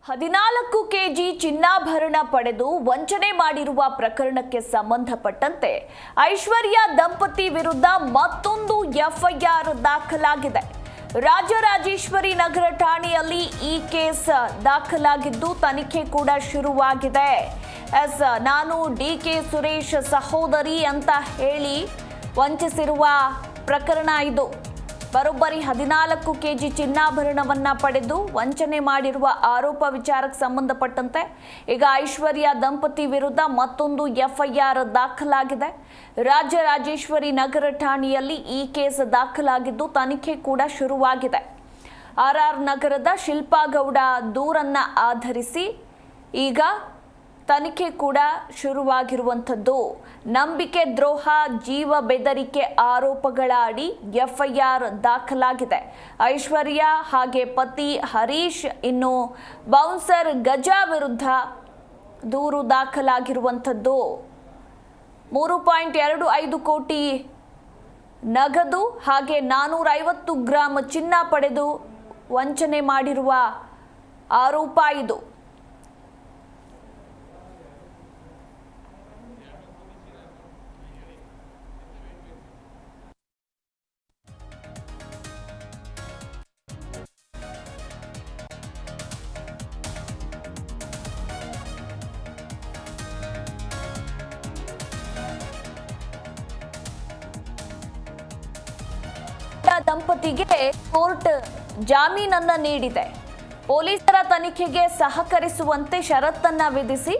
14 KG ಚಿನ್ನಾಭರಣ ಪಡೆದು ವಂಚನೆ ಮಾಡಿರುವ ಪ್ರಕರಣಕ್ಕೆ ಸಂಬಂಧಪಟ್ಟಂತೆ ಐಶ್ವರ್ಯ ದಂಪತಿ ವಿರುದ್ಧ ಮತ್ತೊಂದು ಎಫ್ಐಆರ್ ದಾಖಲಾಗಿದೆ. ರಾಜರಾಜೇಶ್ವರಿ ನಗರ ಠಾಣೆಯಲ್ಲಿ ಈ ಕೇಸ್ ದಾಖಲಾಗಿದ್ದು ತನಿಖೆ ಕೂಡ ಶುರುವಾಗಿದೆ. ನಾನು ಡಿಕೆ ಸುರೇಶ್ ಸಹೋದರಿ ಅಂತ ಹೇಳಿ ವಂಚಿಸಿರುವ ಪ್ರಕರಣ ಇದು. ಬರೋಬ್ಬರಿ 14 ಕೆಜಿ ಚಿನ್ನಾಭರಣವನ್ನ ಪಡೆದು ವಂಚನೆ ಮಾಡಿರುವ ಆರೋಪ ವಿಚಾರಕ್ಕೆ ಸಂಬಂಧಪಟ್ಟಂತೆ ಈಗ ಐಶ್ವರ್ಯ ದಂಪತಿ ವಿರುದ್ಧ ಮತ್ತೊಂದು ಎಫ್ಐಆರ್ ದಾಖಲಾಗಿದೆ. ರಾಜರಾಜೇಶ್ವರಿ ನಗರ ಠಾಣೆಯಲ್ಲಿ ಈ ಕೇಸ್ ದಾಖಲಾಗಿದ್ದು ತನಿಖೆ ಕೂಡ ಶುರುವಾಗಿದೆ. ಆರ್ಆರ್ ನಗರದ ಶಿಲ್ಪಾ ಗೌಡ ದೂರನ್ನ ಆಧರಿಸಿ ಈಗ ತನಿಖೆ ಕೂಡ ಶುರುವಾಗಿರುವಂಥದ್ದು. ನಂಬಿಕೆ ದ್ರೋಹ, ಜೀವ ಬೆದರಿಕೆ ಆರೋಪಗಳ ಅಡಿ ಎಫ್ಐಆರ್ ದಾಖಲಾಗಿದೆ. ಐಶ್ವರ್ಯ ಹಾಗೆ ಪತಿ ಹರೀಶ್ ಇನ್ನು ಬೌನ್ಸರ್ ಗಜಾ ವಿರುದ್ಧ ದೂರು ದಾಖಲಾಗಿರುವಂಥದ್ದು. 3.25 ಕೋಟಿ ನಗದು ಹಾಗೆ 450 ಗ್ರಾಂ ಚಿನ್ನ ಪಡೆದು ವಂಚನೆ ಮಾಡಿರುವ ಆರೋಪ ಇದು. ದಂಪತಿಗೆ ಕೋರ್ಟ್ ಜಾಮೀನನ್ನ ನೀಡಿದೆ. ಪೊಲೀಸರ ತನಿಖೆಗೆ ಸಹಕರಿಸುವಂತೆ ಷರತ್ತನ್ನ ವಿಧಿಸಿ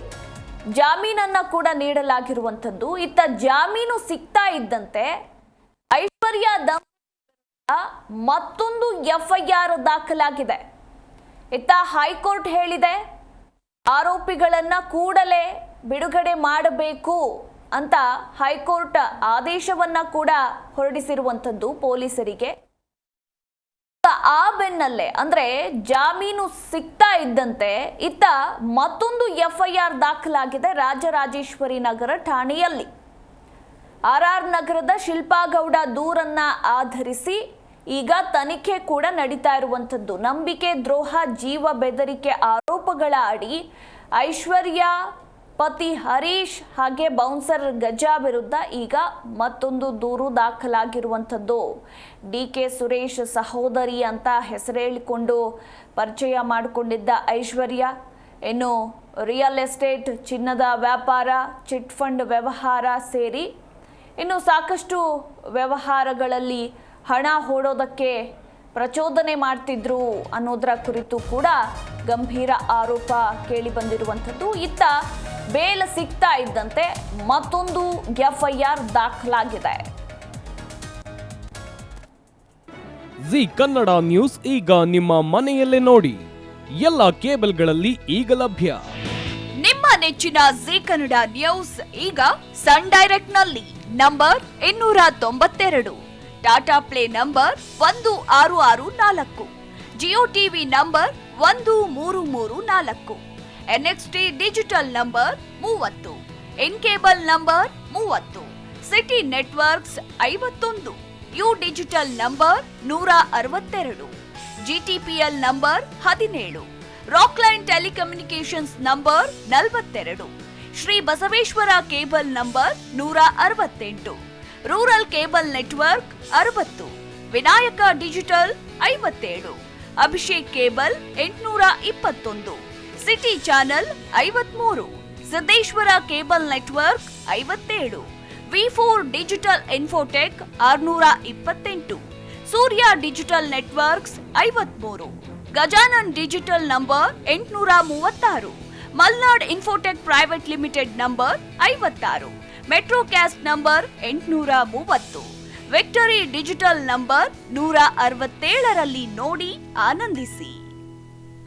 ಜಾಮೀನನ್ನ ಕೂಡ ನೀಡಲಾಗಿರುವಂಥದ್ದು. ಇತ್ತ ಜಾಮೀನು ಸಿಗ್ತಾ ಇದ್ದಂತೆ ಐಶ್ವರ್ಯ ದಂಪತಿ ಮತ್ತೊಂದು ಎಫ್ಐಆರ್ ದಾಖಲಾಗಿದೆ. ಇತ್ತ ಹೈಕೋರ್ಟ್ ಹೇಳಿದೆ ಆರೋಪಿಗಳನ್ನ ಕೂಡಲೇ ಬಿಡುಗಡೆ ಮಾಡಬೇಕು ಅಂತ ಹೈಕೋರ್ಟ್ ಆದೇಶವನ್ನ ಕೂಡ ಹೊರಡಿಸಿರುವಂಥದ್ದು ಪೊಲೀಸರಿಗೆ. ಆ ಬೆನ್ನಲ್ಲೇ ಅಂದ್ರೆ ಜಾಮೀನು ಸಿಗ್ತಾ ಇದ್ದಂತೆ ಇತ್ತ ಮತ್ತೊಂದು ಎಫ್ಐಆರ್ ದಾಖಲಾಗಿದೆ ರಾಜರಾಜೇಶ್ವರಿ ನಗರ ಠಾಣೆಯಲ್ಲಿ. ಆರ್ಆರ್ ನಗರದ ಶಿಲ್ಪಾ ಗೌಡ ದೂರನ್ನ ಆಧರಿಸಿ ಈಗ ತನಿಖೆ ಕೂಡ ನಡೀತಾ ಇರುವಂಥದ್ದು. ನಂಬಿಕೆ ದ್ರೋಹ, ಜೀವ ಬೆದರಿಕೆ ಆರೋಪಗಳ ಅಡಿ ಐಶ್ವರ್ಯ ಪತಿ ಹರೀಶ್ ಹಾಗೆ ಬೌನ್ಸರ್ ಗಜಾ ವಿರುದ್ಧ ಈಗ ಮತ್ತೊಂದು ದೂರು ದಾಖಲಾಗಿರುವಂಥದ್ದು. ಡಿಕೆ ಸುರೇಶ್ ಸಹೋದರಿ ಅಂತ ಹೆಸರೇಳಿಕೊಂಡು ಪರಿಚಯ ಮಾಡಿಕೊಂಡಿದ್ದ ಐಶ್ವರ್ಯ ಇನ್ನು ರಿಯಲ್ ಎಸ್ಟೇಟ್, ಚಿನ್ನದ ವ್ಯಾಪಾರ, ಚಿಟ್ ಫಂಡ್ ವ್ಯವಹಾರ ಸೇರಿ ಇನ್ನು ಸಾಕಷ್ಟು ವ್ಯವಹಾರಗಳಲ್ಲಿ ಹಣ ಹೂಡೋದಕ್ಕೆ ಪ್ರಚೋದನೆ ಮಾಡ್ತಿದ್ರು ಅನ್ನೋದರ ಕುರಿತು ಕೂಡ ಗಂಭೀರ ಆರೋಪ ಕೇಳಿ ಬಂದಿರುವಂಥದ್ದು. ಇತ್ತ ಬೇಲ್ ಸಿಗ್ತಾ ಇದ್ದಂತೆ ಮತ್ತೊಂದು ಎಫ್ಐಆರ್ ದಾಖಲಾಗಿದೆ. ಜಿ ಕನ್ನಡ ನ್ಯೂಸ್ ಈಗ ನಿಮ್ಮ ಮನೆಯಲ್ಲೇ ನೋಡಿ. ಎಲ್ಲ ಕೇಬಲ್ಗಳಲ್ಲಿ ಈಗ ಲಭ್ಯ. ನಿಮ್ಮ ನೆಚ್ಚಿನ ಜಿ ಕನ್ನಡ ನ್ಯೂಸ್ ಈಗ ಸನ್ ಡೈರೆಕ್ಟ್ ನಲ್ಲಿ number 292, Tata Play number 1664, Jio TV number 1334, NXT digital number 30, N cable number 30, city networks 51, U digital number 162, GTPL number 17, Rockline telecommunications number 42, Shri Basaveshwara cable number 168, rural cable network 60, Vinayaka digital 57, Abhishek cable 821, city channel 53, Siddeshwara cable network 57, ವಿ4 digital infotech 628, Surya digital networks 53, Gajanan digital number 836, Malnad infotech private limited number 56, metro cast number 830, victory digital number 167ರಲ್ಲಿ ನೋಡಿ ಆನಂದಿಸಿ.